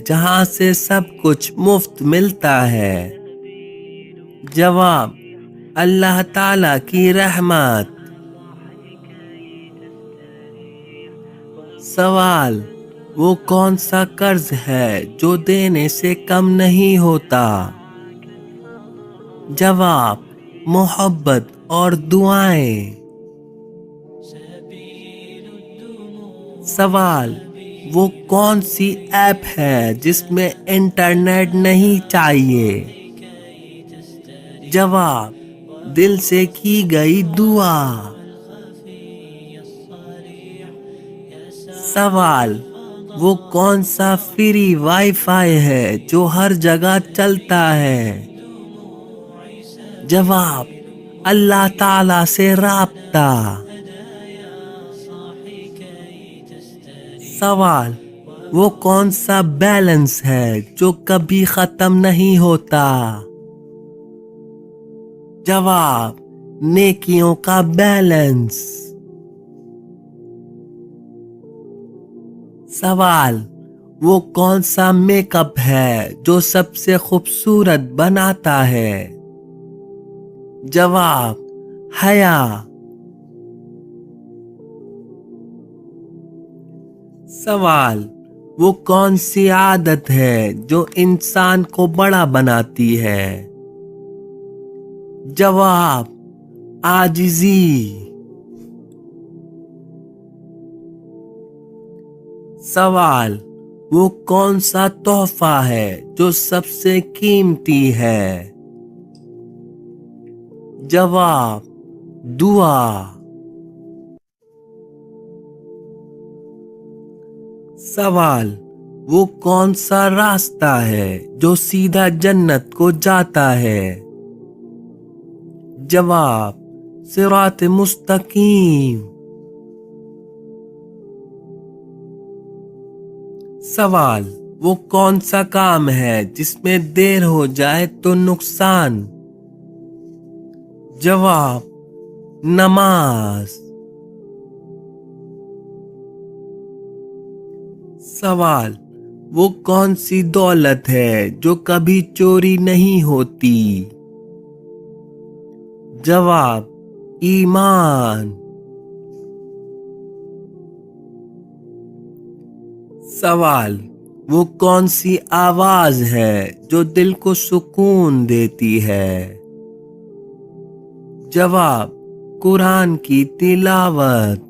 جہاں سے سب کچھ مفت ملتا ہے؟ جواب: اللہ تعالیٰ کی رحمت۔ سوال: وہ کون سا قرض ہے جو دینے سے کم نہیں ہوتا؟ جواب: محبت اور دعائیں۔ سوال: وہ کون سی ایپ ہے جس میں انٹرنیٹ نہیں چاہیے؟ جواب: دل سے کی گئی دعا۔ سوال: وہ کون سا فری وائی فائی ہے جو ہر جگہ چلتا ہے؟ جواب: اللہ تعالیٰ سے رابطہ۔ سوال: وہ کون سا بیلنس ہے جو کبھی ختم نہیں ہوتا؟ جواب: نیکیوں کا بیلنس۔ سوال: وہ کون سا میک اپ ہے جو سب سے خوبصورت بناتا ہے؟ جواب: حیا۔ سوال: وہ کون سی عادت ہے جو انسان کو بڑا بناتی ہے؟ جواب: عاجزی۔ سوال: وہ کون سا تحفہ ہے جو سب سے قیمتی ہے؟ جواب: دعا۔ سوال: وہ کون سا راستہ ہے جو سیدھا جنت کو جاتا ہے؟ جواب: صراط مستقیم۔ سوال: وہ کون سا کام ہے جس میں دیر ہو جائے تو نقصان؟ جواب: نماز۔ سوال: وہ کون سی دولت ہے جو کبھی چوری نہیں ہوتی؟ جواب: ایمان۔ سوال: وہ کون سی آواز ہے جو دل کو سکون دیتی ہے؟ جواب: قرآن کی تلاوت۔